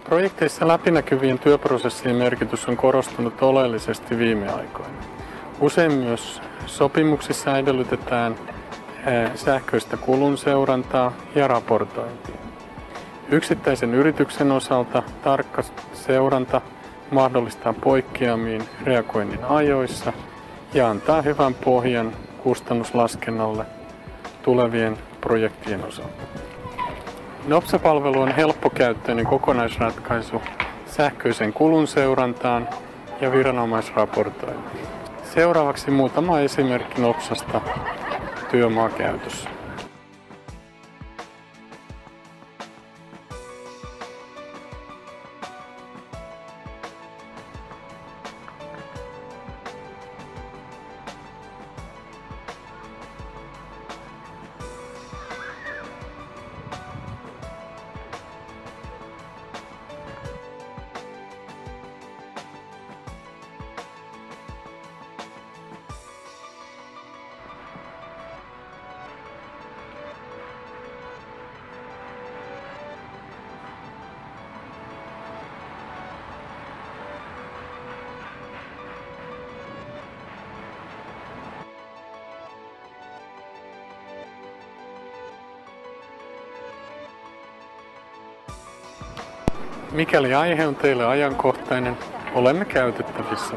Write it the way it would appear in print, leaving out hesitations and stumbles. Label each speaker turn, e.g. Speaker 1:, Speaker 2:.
Speaker 1: Projekteissa läpinäkyvien työprosessien merkitys on korostunut oleellisesti viime aikoina. Usein myös sopimuksissa edellytetään sähköistä kulun seurantaa ja raportointia. Yksittäisen yrityksen osalta tarkka seuranta mahdollistaa poikkeamiin reagoinnin ajoissa ja antaa hyvän pohjan kustannuslaskennalle tulevien projektien osalta. Nopsa-palvelu on helppokäyttöinen kokonaisratkaisu sähköisen kulun seurantaan ja viranomaisraportointiin. Seuraavaksi muutama esimerkki Nopsasta työmaakäytössä. Mikäli aihe on teille ajankohtainen, olemme käytettävissä.